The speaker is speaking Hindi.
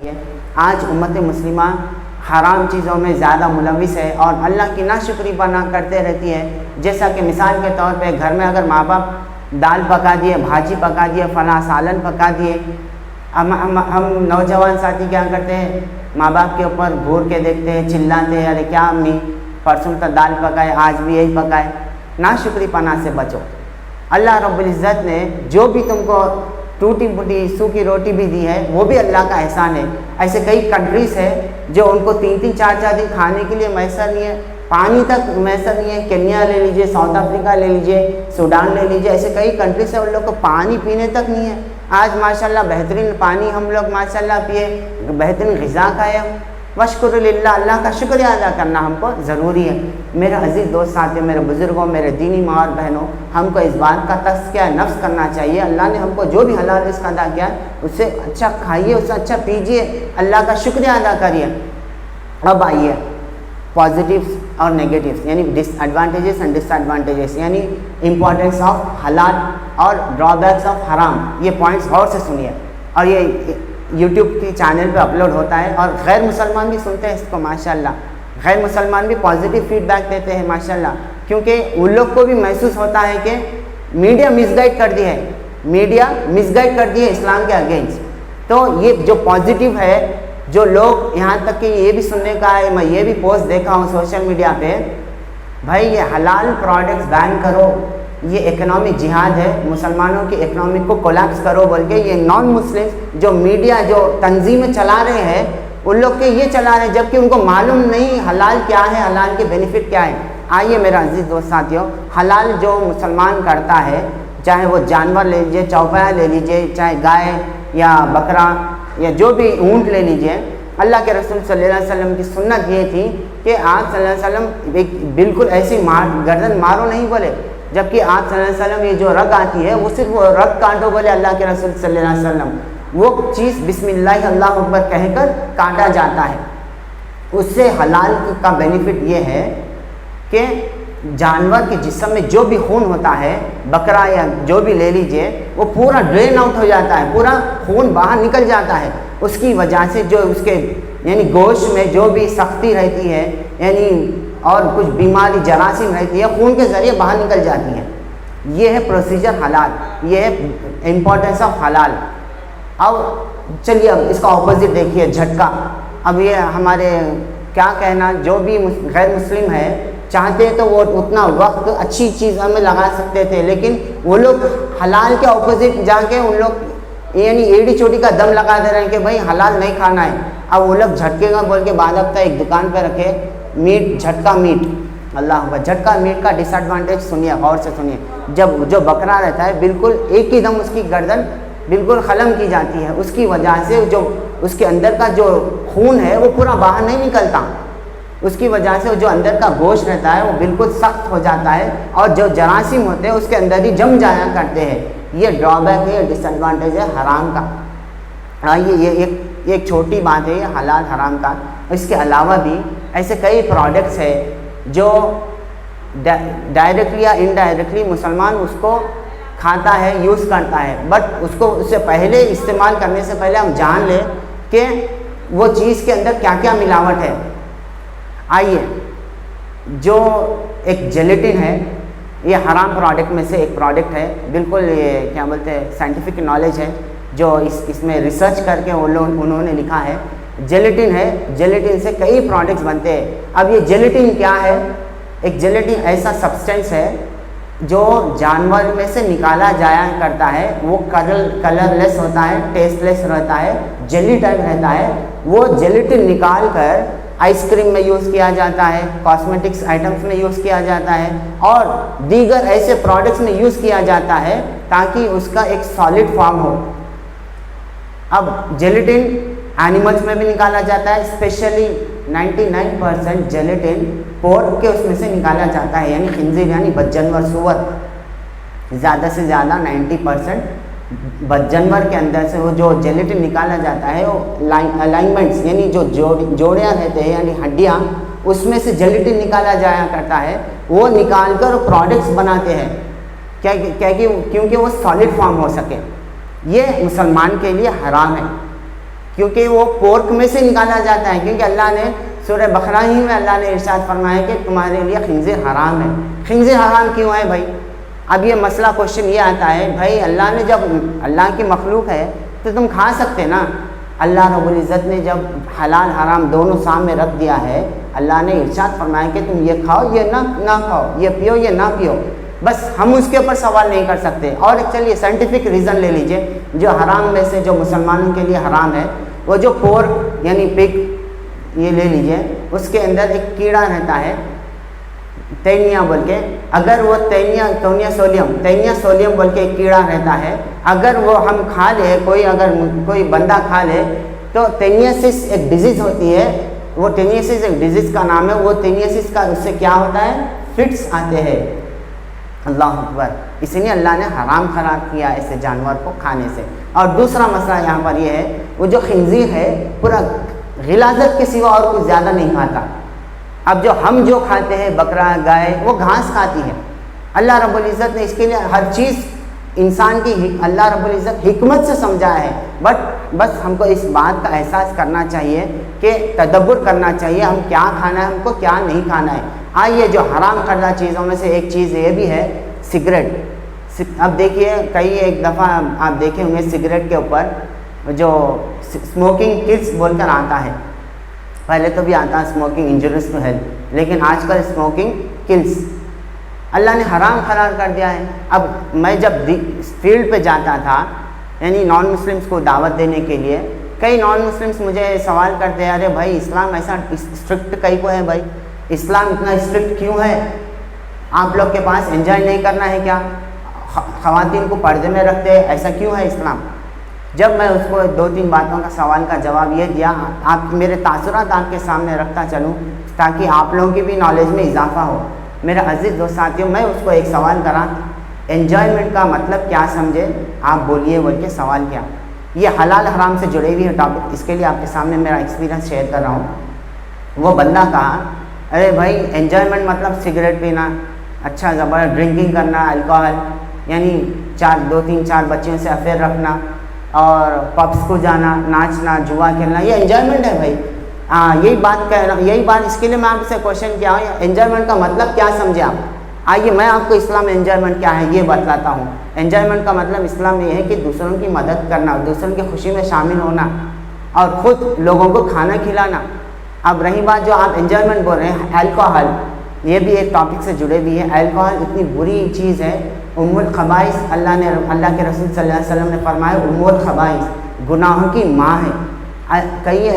आज उम्मत मुस्लिमा हराम चीज़ों में ज़्यादा मुलविस है और अल्लाह की नाशुक्री बना करते रहती है। जैसा कि मिसाल के तौर पे घर में अगर माँ बाप दाल पका दिए, भाजी पका दिए, फला सालन पका दिए, हम नौजवान साथी क्या करते हैं, माँ बाप के ऊपर घूर के देखते हैं, चिल्लाते हैं, अरे क्या अम्मी परसों तक दाल पकाए, आज भी यही पकाए। नाशुक्री पना से बचो। अल्लाह रब्बुल इज़्ज़त ने जो भी तुमको टूटी फूटी सूखी रोटी भी दी है वो भी अल्लाह का एहसान है। ऐसे कई कंट्रीज़ है जो उनको 3-3 4-4 दिन खाने के लिए मैसर नहीं है, पानी तक मैसर नहीं है। केन्या ले लीजिए, साउथ अफ्रीका ले लीजिए, सूडान ले लीजिए, ऐसे कई कंट्रीज है उन लोग को पानी पीने तक नहीं है। आज माशाल्लाह बेहतरीन पानी हम लोग माशाल्लाह पिए, बेहतरीन ग़िज़ा खाए हम। वशकुरुलिल्लाह, अल्लाह का शुक्रिया अदा करना हमको ज़रूरी है। मेरे अज़ीज़ दोस्त साथी, मेरे बुज़ुर्गों, मेरे दीनी माँ और बहनों, हमको इस बात का तज़किया नफ्स करना चाहिए। अल्लाह ने हमको जो भी हलाल रिज़्क़ अदा किया उससे अच्छा खाइए, उससे अच्छा पीजिए, अल्लाह का शुक्रिया अदा करिए। अब आइए पॉजिटिव्स और नेगेटिव्स यानी डिसएडवांटेजेस एंड डिसएडवांटेजेस यानी इम्पॉर्टेंस ऑफ हलाल और ड्रॉबैक्स ऑफ हराम। ये पॉइंट्स गौर से सुनिए। और ये यूट्यूब के चैनल पे अपलोड होता है और गैर मुसलमान भी सुनते हैं इसको माशाल्लाह। गैर मुसलमान भी पॉजिटिव फीडबैक देते हैं माशाल्लाह, क्योंकि उन लोग को भी महसूस होता है कि मीडिया मिसगाइड कर दी है, मीडिया मिसगाइड कर दी है इस्लाम के अगेंस्ट। तो ये जो पॉजिटिव है, जो लोग यहाँ तक कि ये भी सुनने का है, मैं ये भी पोस्ट देखा हूँ सोशल मीडिया पे, भाई ये हलाल प्रोडक्ट्स बैन करो, ये इकोनॉमिक जिहाद है, मुसलमानों की इकोनॉमिक को कोलैप्स करो बोल के ये नॉन मुस्लिम जो मीडिया जो तंजीमें चला रहे हैं उन लोग के ये चला रहे हैं, जबकि उनको मालूम नहीं हलाल क्या है, हलाल के बेनिफिट क्या है। आइए मेरा अजीज़ दोस्त साथियों, हलाल जो मुसलमान करता है, चाहे वो जानवर ले लीजिए, चौपाया ले लीजिए, चाहे गाय या बकरा या जो भी ऊँट ले लीजिए, अल्लाह के रसूल सल्लल्लाहु अलैहि वसल्लम की सुन्नत ये थी कि आप सल्लल्लाहु अलैहि वसल्लम एक बिल्कुल ऐसी गर्दन मारो नहीं बोले, जबकि आप सल्लल्लाहु अलैहि वसल्लम ये जो रग आती है वो सिर्फ वो रग काटो बोले अल्लाह के रसूल सल्लल्लाहु अलैहि वसल्लम। वो चीज़ बिस्मिल्लाह अल्लाहु अकबर कहकर काटा जाता है। उससे हलाल का बेनिफिट ये है कि जानवर के जिस्म में जो भी खून होता है, बकरा या जो भी ले लीजिए, वो पूरा ड्रेन आउट हो जाता है, पूरा खून बाहर निकल जाता है। उसकी वजह से जो उसके यानी गोश्त में जो भी सख्ती रहती है यानी और कुछ बीमारी जरासीम रहती है खून के ज़रिए बाहर निकल जाती है। ये है प्रोसीजर हलाल, ये है इम्पोर्टेंस ऑफ हलाल। अब चलिए अब इसका ऑपोजिट देखिए, झटका। अब ये हमारे क्या कहना, जो भी गैर मुस्लिम है चाहते तो वो उतना वक्त अच्छी चीज़ों में लगा सकते थे, लेकिन वो लोग हलाल के ऑपोजिट जाके उन लोग यानी एड़ी चोटी का दम लगा दे रहे हैं कि भाई हलाल नहीं खाना है। अब वो लोग झटके का बोल के बाद अब एक दुकान पर रखे मीट, झटका मीट, अल्लाह अकबर। झटका मीट का डिसएडवांटेज सुनिए, गौर से सुनिए। जब जो बकरा रहता है बिल्कुल एक ही दम उसकी गर्दन बिल्कुल ख़लम की जाती है, उसकी वजह से जो उसके अंदर का जो खून है वो पूरा बाहर नहीं निकलता, उसकी वजह से जो अंदर का गोश्त रहता है वो बिल्कुल सख्त हो जाता है और जो जरासीम होते हैं उसके अंदर ही जम जाया करते हैं। ये ड्रॉबैक है, डिसएडवांटेज है हराम का। आइए ये एक छोटी बात है ये हलाल हराम का। इसके अलावा भी ऐसे कई प्रोडक्ट्स है जो डायरेक्टली या इनडायरेक्टली मुसलमान उसको खाता है, यूज़ करता है, बट उसको उससे पहले इस्तेमाल करने से पहले हम जान लें कि वो चीज़ के अंदर क्या क्या मिलावट है। आइए, जो एक जेलेटिन है, ये हराम प्रोडक्ट में से एक प्रोडक्ट है, बिल्कुल ये क्या बोलते हैं साइंटिफिक नॉलेज है जो इसमें रिसर्च करके उन्होंने लिखा है। जेलेटिन है, जेलेटिन से कई प्रोडक्ट्स बनते हैं। अब ये जेलेटिन क्या है? एक जेलेटिन ऐसा सब्सटेंस है जो जानवर में से निकाला जाया करता है, वो कलरलेस होता है, टेस्टलेस रहता है, जेली टाइप रहता है। वो जेलेटिन निकाल कर आइसक्रीम में यूज़ किया जाता है, कॉस्मेटिक्स आइटम्स में यूज़ किया जाता है और दीगर ऐसे प्रोडक्ट्स में यूज़ किया जाता है ताकि उसका एक सॉलिड फॉर्म हो। अब जेलेटिन एनिमल्स में भी निकाला जाता है, स्पेशली 99% जेलेटिन पोर्क के उसमें से निकाला जाता है, यानी खिंजीर यानी बदजानवर सूअर। ज़्यादा से ज़्यादा 90% बदजानवर के अंदर से वो जो जेलेटिन निकाला जाता है वो अलाइनमेंट्स यानी जो जोड़ियाँ रहते हैं यानी हड्डियाँ, उसमें से जेलेटिन निकाला जाया करता है। वो निकाल कर प्रोडक्ट्स बनाते हैं क्योंकि वो सॉलिड फॉर्म हो सके। ये मुसलमान के लिए हराम है क्योंकि वो पोर्क में से निकाला जाता है, क्योंकि अल्लाह ने सूरह बकरा ही में अल्लाह ने इरशाद फरमाया कि तुम्हारे लिए खिंजीर हराम है। खिंजीर हराम क्यों है भाई? अब ये मसला क्वेश्चन ये आता है, भाई अल्लाह ने जब अल्लाह की मखलूक है तो तुम खा सकते ना। अल्लाह रब्बुल इज़्ज़त ने जब हलाल हराम दोनों सामने रख दिया है, अल्लाह ने इरशाद फरमाया कि तुम ये खाओ, ये ना खाओ, ये पियो, ये ना पियो। बस हम उसके ऊपर सवाल नहीं कर सकते। और चलिए साइंटिफिक रीज़न ले लीजिए, जो हराम में से जो मुसलमानों के लिए हराम है, वो जो पोर्क यानी पिग ये ले लीजिए, उसके अंदर एक कीड़ा रहता है तैनिया बोल के। अगर वो तैनिया सोलियम बोल के एक कीड़ा रहता है, अगर वो हम खा ले, अगर कोई बंदा खा ले तो टेनियसिस एक डिजीज़ होती है, वो टेनियसिस एक डिजीज़ का नाम है। वो टेनियसिस का उससे क्या होता है, फिट्स आते हैं। अल्लाह अकबर। इसलिए अल्लाह ने हराम करार किया ऐसे जानवर को खाने से। और दूसरा मसला यहाँ पर यह है, वो जो खिंजीर है पूरा गिलाजत के सिवा और कुछ ज़्यादा नहीं खाता। अब जो हम जो खाते हैं बकरा गाय, वो घास खाती है। अल्लाह रब्बुल इज़्ज़त ने इसके लिए हर चीज़ इंसान की अल्लाह रब्बुल इज़्ज़त हिकमत से समझाया है। बट बस हमको इस बात का एहसास करना चाहिए कि तदब्बुर करना चाहिए, हम क्या खाना है, हमको क्या नहीं खाना है। आइए, जो हराम करदा चीज़ों में से एक चीज़ ये भी है सिगरेट। अब देखिए, एक दफ़ा आप देखे होंगे सिगरेट के ऊपर जो स्मोकिंग किल्स बोलकर आता है। पहले तो भी आता है स्मोकिंग इंजurious टू हेल्थ, लेकिन आजकल स्मोकिंग किल्स अल्लाह ने हराम करार कर दिया है। अब मैं जब फील्ड पे जाता था, यानी नॉन मुस्लिम्स को दावत देने के लिए, कई नॉन मुस्लिम्स मुझे सवाल करते हैं, अरे भाई इस्लाम ऐसा स्ट्रिक्ट कहीं को है, भाई इस्लाम इतना स्ट्रिक्ट क्यों है? आप लोग के पास एंजॉय नहीं करना है क्या? ख़वातीन को पर्दे में रखते हैं, ऐसा क्यों है इस्लाम? जब मैं उसको 2-3 बातों का सवाल का जवाब ये दिया, आप मेरे तासुरात आपके सामने रखता चलूँ ताकि आप लोगों की भी नॉलेज में इजाफा हो। मेरा अजीज़ दोस्त साथियों, मैं उसको एक सवाल करा, एन्जॉयमेंट का मतलब क्या समझे आप बोलिए बोल के सवाल किया। ये हलाल हराम से जुड़े हुए है टॉपिक, इसके लिए आपके सामने मेरा एक्सपीरियंस शेयर कर रहा हूँ। वो बंदा कहा, अरे भाई एन्जॉयमेंट मतलब सिगरेट पीना, अच्छा ज़बरदस्त ड्रिंकिंग करना, अल्कोहल, यानी 2-3-4 बच्चियों से अफेयर रखना और पब्स को जाना, नाचना, जुआ खेलना, ये एन्जॉयमेंट है भाई। यही बात कह रहा हूँ, यही बात, इसके लिए मैं आपसे क्वेश्चन किया हूँ, एन्जॉयमेंट का मतलब क्या समझे आप? आइए मैं आपको इस्लाम एन्जॉयमेंट क्या है ये बतलाता हूँ। एन्जॉयमेंट का मतलब इस्लाम में ये है कि दूसरों की मदद करना, दूसरों की खुशी में शामिल होना और ख़ुद लोगों को खाना खिलाना। अब रही बात जो आप एन्जॉयमेंट बोल रहे हैं, अल्कोहल, ये भी एक टॉपिक से जुड़े भी है। अल्कोहल इतनी बुरी चीज़ है, उम्मुल खबाइस, अल्लाह के रसूल सल्लल्लाहु अलैहि वसल्लम ने फरमाया, उम्मुल खबाइस गुनाहों की माँ है। कई